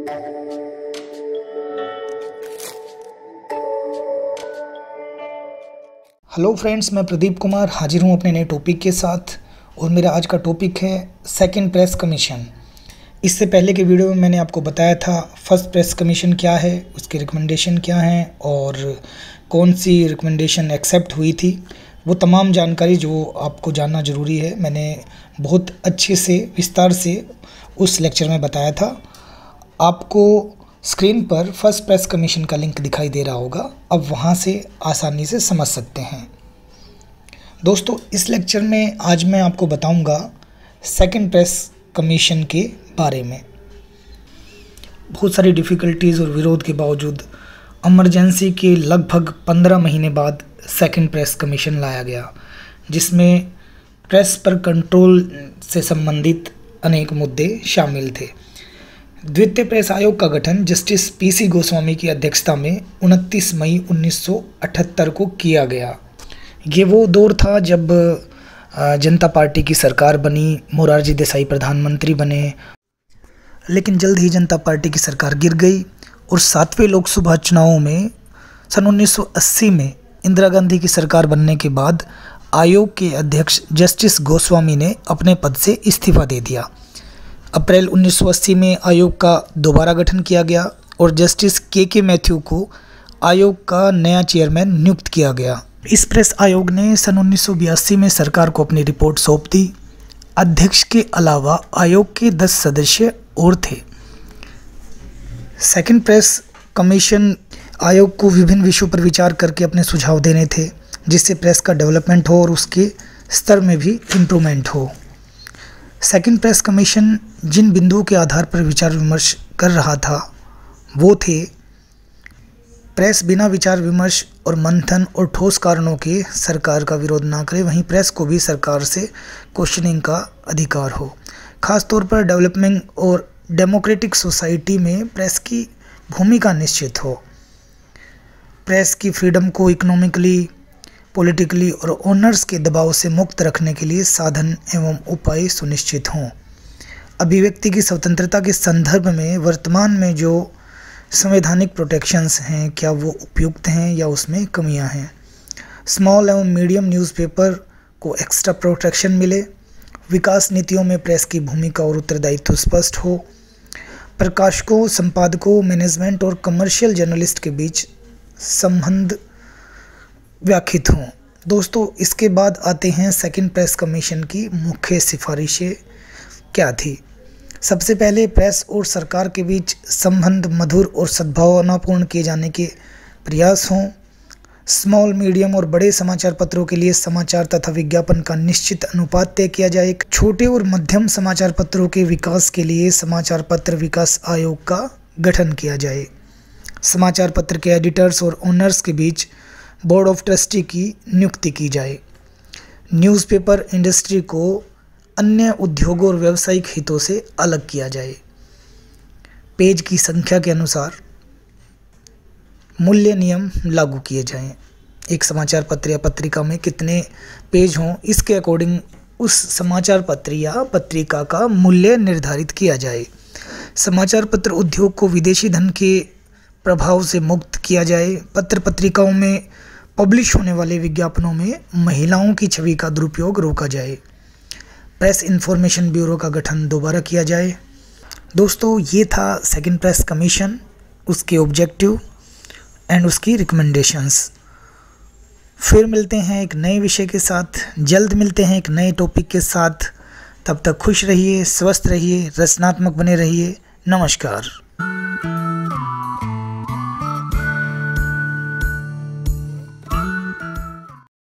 Hello friends, मैं प्रदीप कुमार हाजिर हूँ अपने नए टॉपिक के साथ। और मेरा आज का टॉपिक है सेकंड प्रेस कमीशन। इससे पहले के वीडियो में मैंने आपको बताया था फर्स्ट प्रेस कमीशन क्या है, उसकी रिकमेंडेशन क्या हैं और कौन सी रिकमेंडेशन एक्सेप्ट हुई थी। वो तमाम जानकारी जो आपको जानना ज़रूरी है मैंने बहुत अच्छे से विस्तार से उस लेक्चर में बताया था। आपको स्क्रीन पर फर्स्ट प्रेस कमीशन का लिंक दिखाई दे रहा होगा, अब वहाँ से आसानी से समझ सकते हैं। दोस्तों, इस लेक्चर में आज मैं आपको बताऊंगा सेकंड प्रेस कमीशन के बारे में। बहुत सारी डिफ़िकल्टीज़ और विरोध के बावजूद इमरजेंसी के लगभग 15 महीने बाद सेकंड प्रेस कमीशन लाया गया, जिसमें प्रेस पर कंट्रोल से संबंधित अनेक मुद्दे शामिल थे। द्वितीय प्रेस आयोग का गठन जस्टिस पीसी गोस्वामी की अध्यक्षता में 29 मई 1978 को किया गया। ये वो दौर था जब जनता पार्टी की सरकार बनी, मोरारजी देसाई प्रधानमंत्री बने, लेकिन जल्द ही जनता पार्टी की सरकार गिर गई और 7वें लोकसभा चुनावों में सन 1980 में इंदिरा गांधी की सरकार बनने के बाद आयोग के अध्यक्ष जस्टिस गोस्वामी ने अपने पद से इस्तीफा दे दिया। अप्रैल 1980 में आयोग का दोबारा गठन किया गया और जस्टिस के मैथ्यू को आयोग का नया चेयरमैन नियुक्त किया गया। इस प्रेस आयोग ने सन 1982 में सरकार को अपनी रिपोर्ट सौंप दी। अध्यक्ष के अलावा आयोग के 10 सदस्य और थे। सेकंड प्रेस कमीशन आयोग को विभिन्न विषयों पर विचार करके अपने सुझाव देने थे, जिससे प्रेस का डेवलपमेंट हो और उसके स्तर में भी इम्प्रूवमेंट हो। सेकंड प्रेस कमीशन जिन बिंदुओं के आधार पर विचार विमर्श कर रहा था वो थे, प्रेस बिना विचार विमर्श और मंथन और ठोस कारणों के सरकार का विरोध ना करे, वहीं प्रेस को भी सरकार से क्वेश्चनिंग का अधिकार हो। खासतौर पर डेवलपमेंट और डेमोक्रेटिक सोसाइटी में प्रेस की भूमिका निश्चित हो। प्रेस की फ्रीडम को इकोनॉमिकली, पॉलिटिकली और ओनर्स के दबाव से मुक्त रखने के लिए साधन एवं उपाय सुनिश्चित हों। अभिव्यक्ति की स्वतंत्रता के संदर्भ में वर्तमान में जो संवैधानिक प्रोटेक्शंस हैं, क्या वो उपयुक्त हैं या उसमें कमियां हैं। स्मॉल एवं मीडियम न्यूज़पेपर को एक्स्ट्रा प्रोटेक्शन मिले। विकास नीतियों में प्रेस की भूमिका और उत्तरदायित्व स्पष्ट हो। प्रकाशकों, संपादकों, मैनेजमेंट और कमर्शियल जर्नलिस्ट के बीच संबंध व्याख्यात हों। दोस्तों, इसके बाद आते हैं सेकंड प्रेस कमीशन की मुख्य सिफारिशें क्या थी। सबसे पहले प्रेस और सरकार के बीच संबंध मधुर और सद्भावनापूर्ण किए जाने के प्रयास हों। स्मॉल, मीडियम और बड़े समाचार पत्रों के लिए समाचार तथा विज्ञापन का निश्चित अनुपात तय किया जाए। छोटे और मध्यम समाचार पत्रों के विकास के लिए समाचार पत्र विकास आयोग का गठन किया जाए। समाचार पत्र के एडिटर्स और ओनर्स के बीच बोर्ड ऑफ ट्रस्टी की नियुक्ति की जाए। न्यूज़पेपर इंडस्ट्री को अन्य उद्योगों और व्यावसायिक हितों से अलग किया जाए। पेज की संख्या के अनुसार मूल्य नियम लागू किए जाएं। एक समाचार पत्र या पत्रिका में कितने पेज हों, इसके अकॉर्डिंग उस समाचार पत्र या पत्रिका का मूल्य निर्धारित किया जाए। समाचार पत्र उद्योग को विदेशी धन के प्रभाव से मुक्त किया जाए। पत्र पत्रिकाओं में पब्लिश होने वाले विज्ञापनों में महिलाओं की छवि का दुरुपयोग रोका जाए। प्रेस इन्फॉर्मेशन ब्यूरो का गठन दोबारा किया जाए। दोस्तों, ये था सेकंड प्रेस कमीशन, उसके ऑब्जेक्टिव एंड उसकी रिकमेंडेशंस। फिर मिलते हैं एक नए विषय के साथ, जल्द मिलते हैं एक नए टॉपिक के साथ। तब तक खुश रहिए, स्वस्थ रहिए, रचनात्मक बने रहिए। नमस्कार।